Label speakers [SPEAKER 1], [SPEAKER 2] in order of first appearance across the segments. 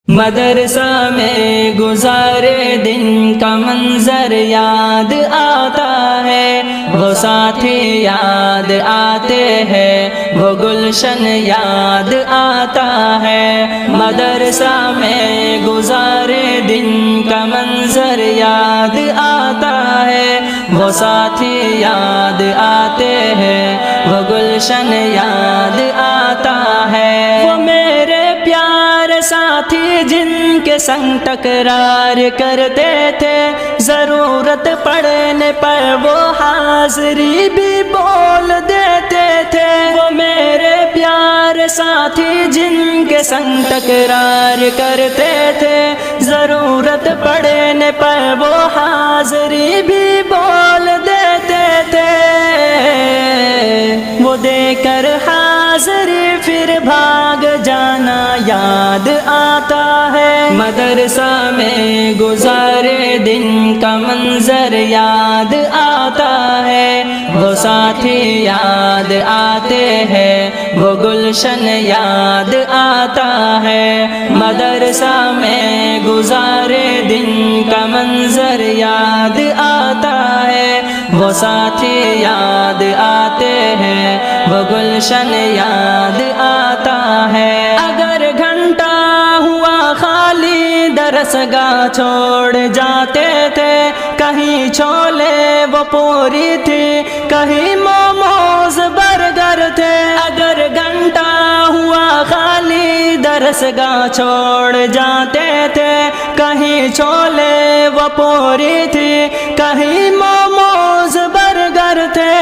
[SPEAKER 1] مدرسہ میں گزارے دن کا منظر یاد آتا ہے، وہ ساتھی یاد آتے ہیں، وہ گلشن یاد آتا ہے۔ مدرسہ میں گزارے دن کا منظر یاد آتا ہے، وہ ساتھی یاد آتے ہیں، وہ گلشن یاد آتا ہے۔ وہ میرے پیارے ساتھی جن کے سنگ تکرار کرتے تھے، ضرورت پڑنے پر وہ حاضری بھی بول دیتے تھے۔ وہ میرے پیارے ساتھی جن کے سنگ تکرار کرتے تھے، ضرورت پڑنے پر وہ حاضری بھی بول دیتے تھے۔ وہ دے کر حاضری پھر بھاگ جانا یاد آتا ہے۔ مدرسہ میں گزارے دن کا منظر یاد آتا ہے، وہ ساتھی یاد آتے ہیں، وہ گلشن یاد آتا ہے۔ مدرسہ میں گزارے دن کا منظر یاد آتا ہے، وہ ساتھی یاد آتے ہیں، وہ گلشن یاد آتا ہے۔ اگر گھنٹہ ہوا خالی درسگاہ چھوڑ جاتے تھے، کہیں چھولے وہ پوری تھی، کہیں موموز برگر تھے۔ اگر گھنٹہ ہوا خالی درسگاہ چھوڑ جاتے تھے، کہیں چھولے وہ پوری تھی، کہیں موموز برگر تھے۔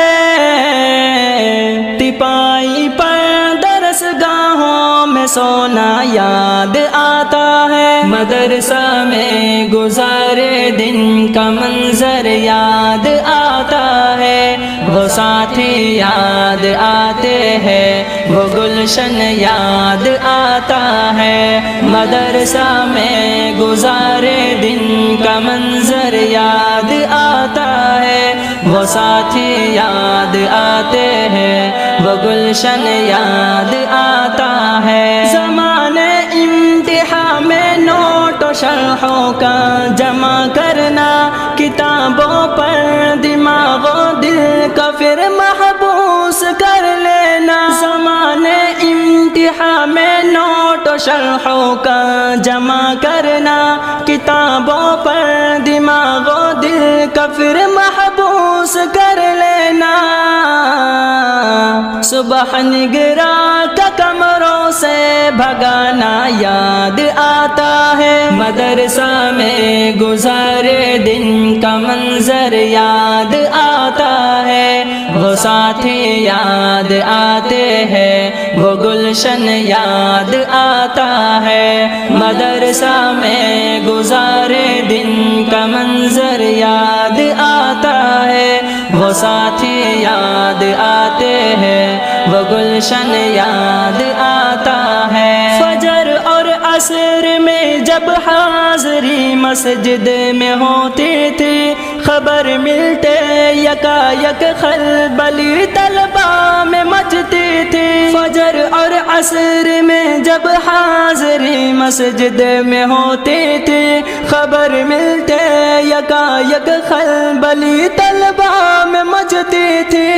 [SPEAKER 1] تپائی پر درسگاہوں میں سونا یاد آتا ہے۔ مدرسہ میں گزارے دن کا منظر یاد آتا ہے، وہ ساتھی یاد آتے ہیں، وہ گلشن یاد آتا ہے۔ مدرسہ میں گزارے دن کا منظر یاد آتا ہے، وہ ساتھی یاد آتے ہیں، وہ گلشن یاد آتا ہے۔ زمانے امتحان میں نوٹ و شرحوں کا جمع کرنا، کتابوں پر دماغ و دل کا پھر محبوس کر لینا۔ زمانے امتحان میں نوٹ و شرحوں کا جمع کرنا، کتابوں پر دماغ و دل کا پھر محبوس کر لینا۔ صبح نگراں کا کمروں سے بھگانا یاد آتا ہے۔ مدرسہ میں گزارے دن کا منظر یاد آتا ہے، وہ ساتھی یاد آتے ہیں، وہ گلشن یاد آتا ہے۔ مدرسہ میں گزارے دن کا منظر یاد آتا ہے، وہ ساتھی یاد آتے ہیں، وہ گلشن یاد آتا ہے۔ فجر اور عصر میں جب حاضری مسجد میں ہوتی تھی، خبر ملتے یکا یک خلبلی طلبہ میں مچتی تھی۔ فجر اور عصر میں جب حاضری مسجد میں ہوتی تھی، خبر ملتے یکا یک خلبلی طلبہ میں مچتی تھی۔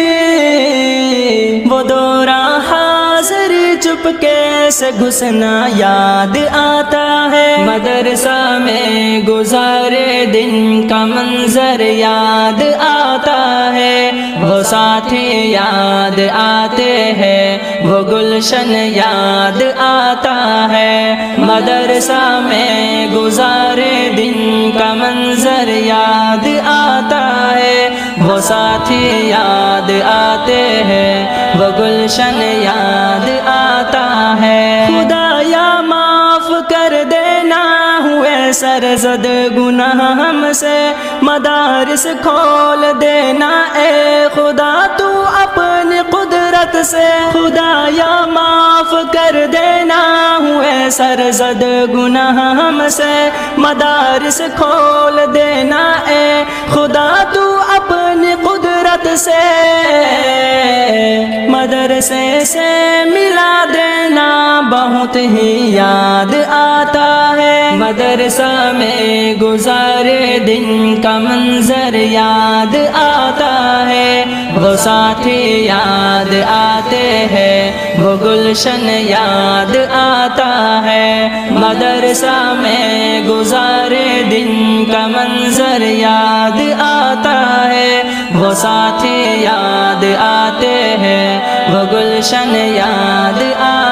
[SPEAKER 1] وہ دوران حاضری چپکے سے گھسنا یاد آتا ہے۔ مدرسہ میں گزارے دن کا منظر یاد آتا ہے، وہ ساتھی یاد آتے ہیں، وہ گلشن یاد آتا ہے۔ مدرسہ میں گزارے دن کا منظر یاد آتا ہے، وہ ساتھی یاد آتے ہیں، وہ گلشن یاد آتا ہے۔ خدایا معاف کر دینا ہوئے سرزد گناہ ہم سے، مدارس کھول دینا اے خدا تو اپنی قدرت سے۔ خدایا معاف کر دینا ہوئے سرزد گناہ ہم سے، مدارس کھول دینا اے خدا تو اپنی قدرت سے۔ مدرسے سے ملا دینا بہت ہی یاد آتا ہے۔ مدرسہ میں گزارے دن کا منظر یاد آتا ہے، وہ ساتھی یاد آتے ہیں، وہ گلشن یاد آتا ہے۔ مدرسہ میں گزارے دن کا منظر یاد آتا ہے، وہ ساتھی یاد آتے ہیں، وہ گلشن یاد آتا ہے۔